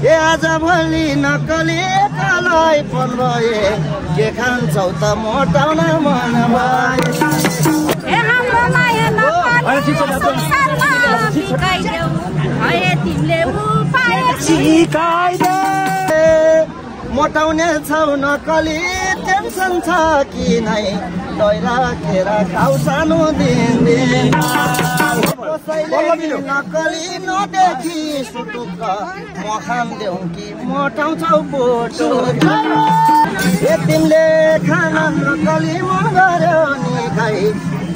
आज भोलि नक्कली कालाई पन भए के खान्छौ त मोटाउन मन भए हाम्रो माया नक्कली संसारमा बिकाइदेऊ भए तिमीले उपाय सिकाइदे मोटाउने छौ नक्कली टेन्सन छ कि नै दही राखेर खाउ सानो दिन कसैले नक्कली नदेखि सुटुक्क म खान्देऊ कि मोटाउँछौ बोटो तिमीले खाना नक्कली मन गर्यो नि खाइ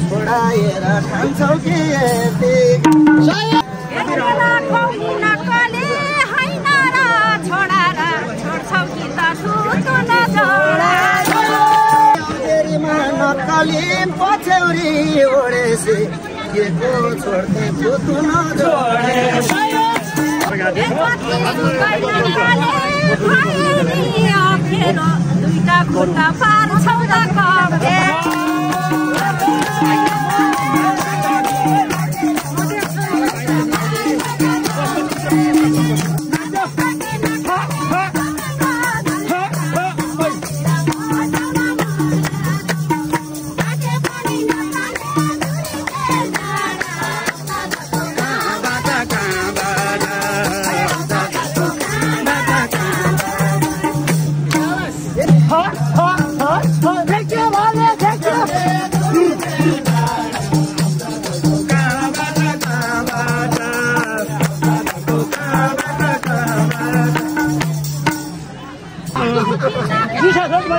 छोडाएर खान्छौ कि नक्कली पछ्यौरी ओडेसी के को छोड्दै पुतु नजोडे दुईटा खुट्टा पार्छौ त कपे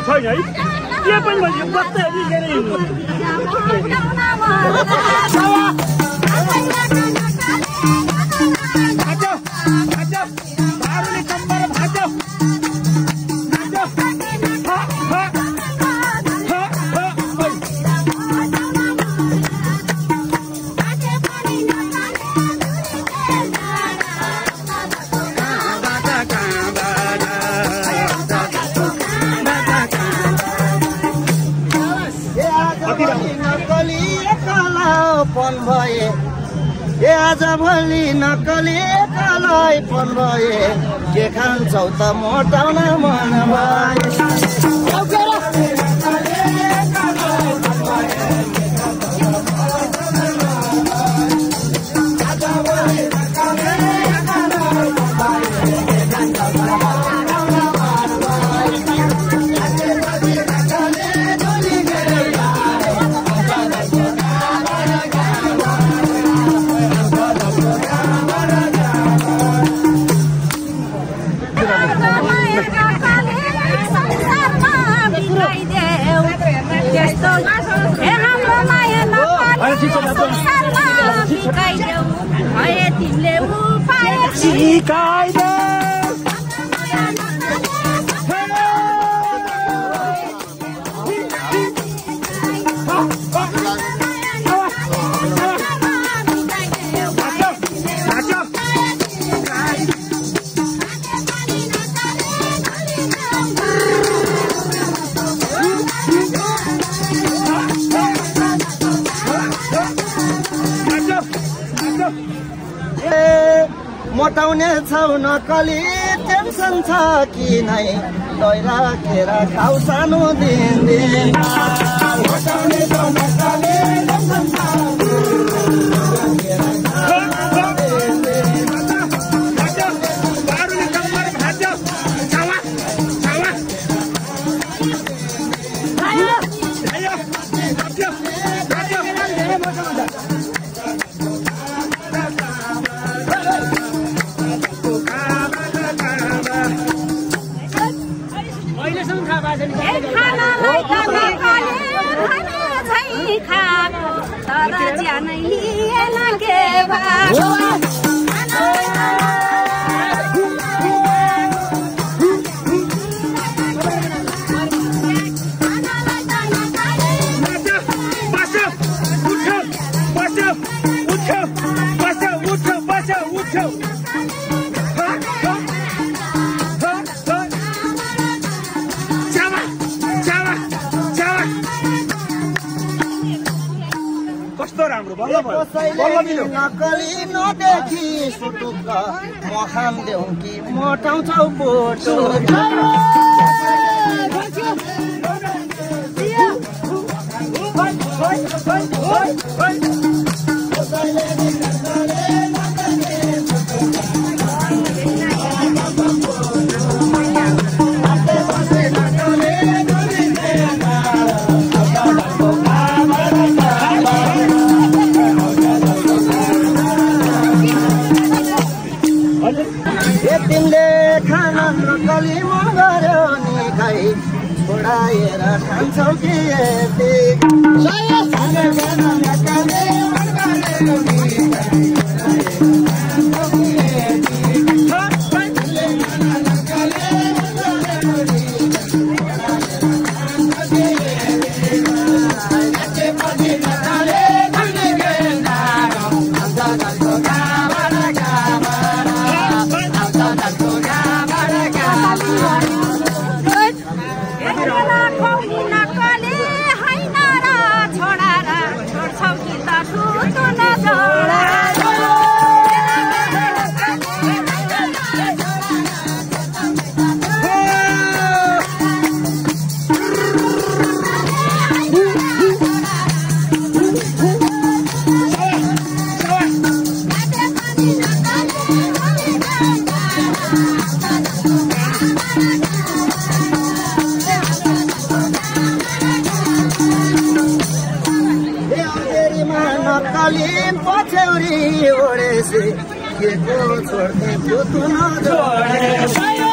छैन है के पनि भन्यो बत्तै आज भोलि नक्कली कालाई पन भए के खान्छौ त मोटाउन मन भए भए तिमीले उपाय सिकाइदे मोटाउने छौ नक्कली टेन्सन छ कि नै दही राखेर खाउ सानो दिन मोटाउने छौ नक्कली टेन्सन छ तर ज्यानै लिएन के कस्तो राम्रो भयो कसैले नकली नदेखि सुटुक्क म खान्देऊ कि मोटाउँछौ बोटो तिमीले खाना नकली मन गर्यो नि खाइ छोडाएर खान्छौ कि नक्कली पछ्यौरी ओडेसे के को छोड्दै त्यो तुन जोडे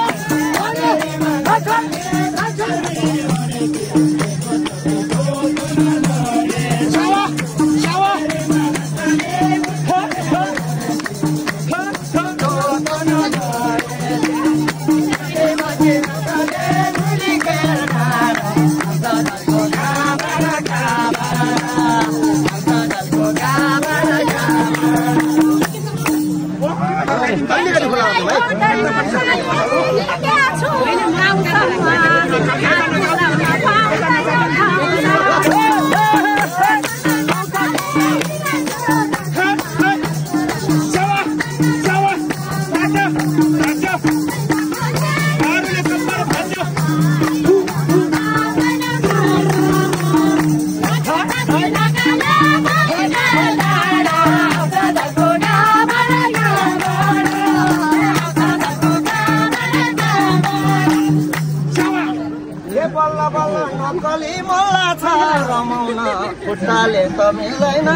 नक्कली मल्ला छ रमाउन खुट्टाले त मिल्दैन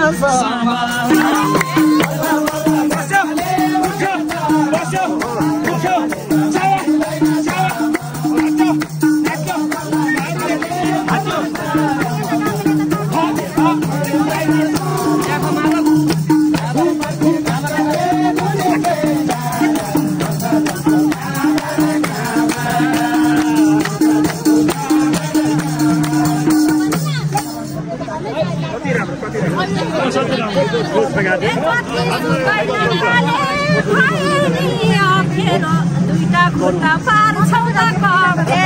दुईटा खुट्टा पार्छौ त कब्जे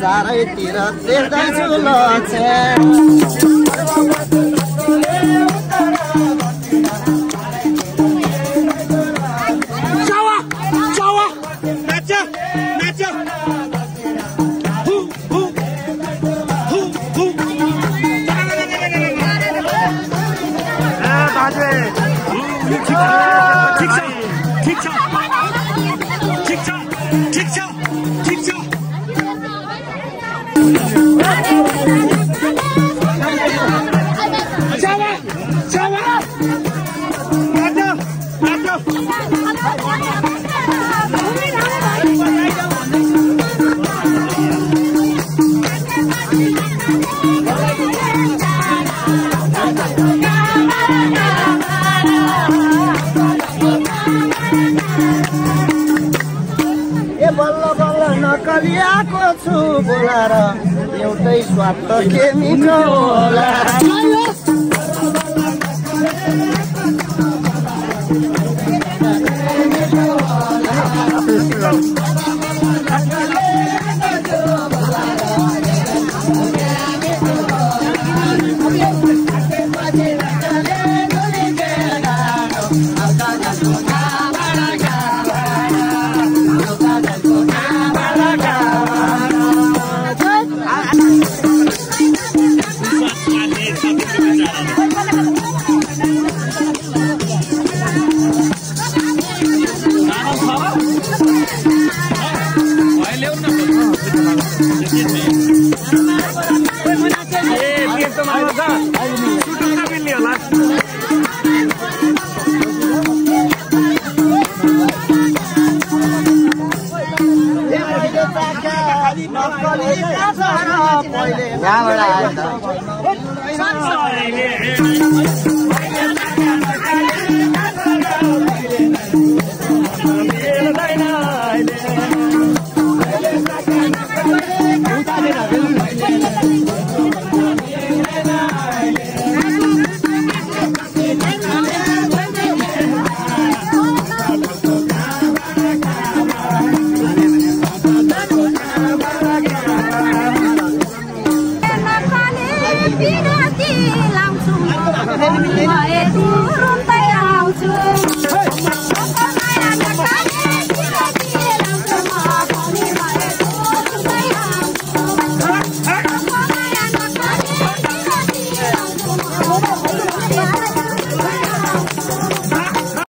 चारैतिर देख्दैछु लक्षण नकलियाको छु बोलाएर एउटै स्वाद के मिठो होला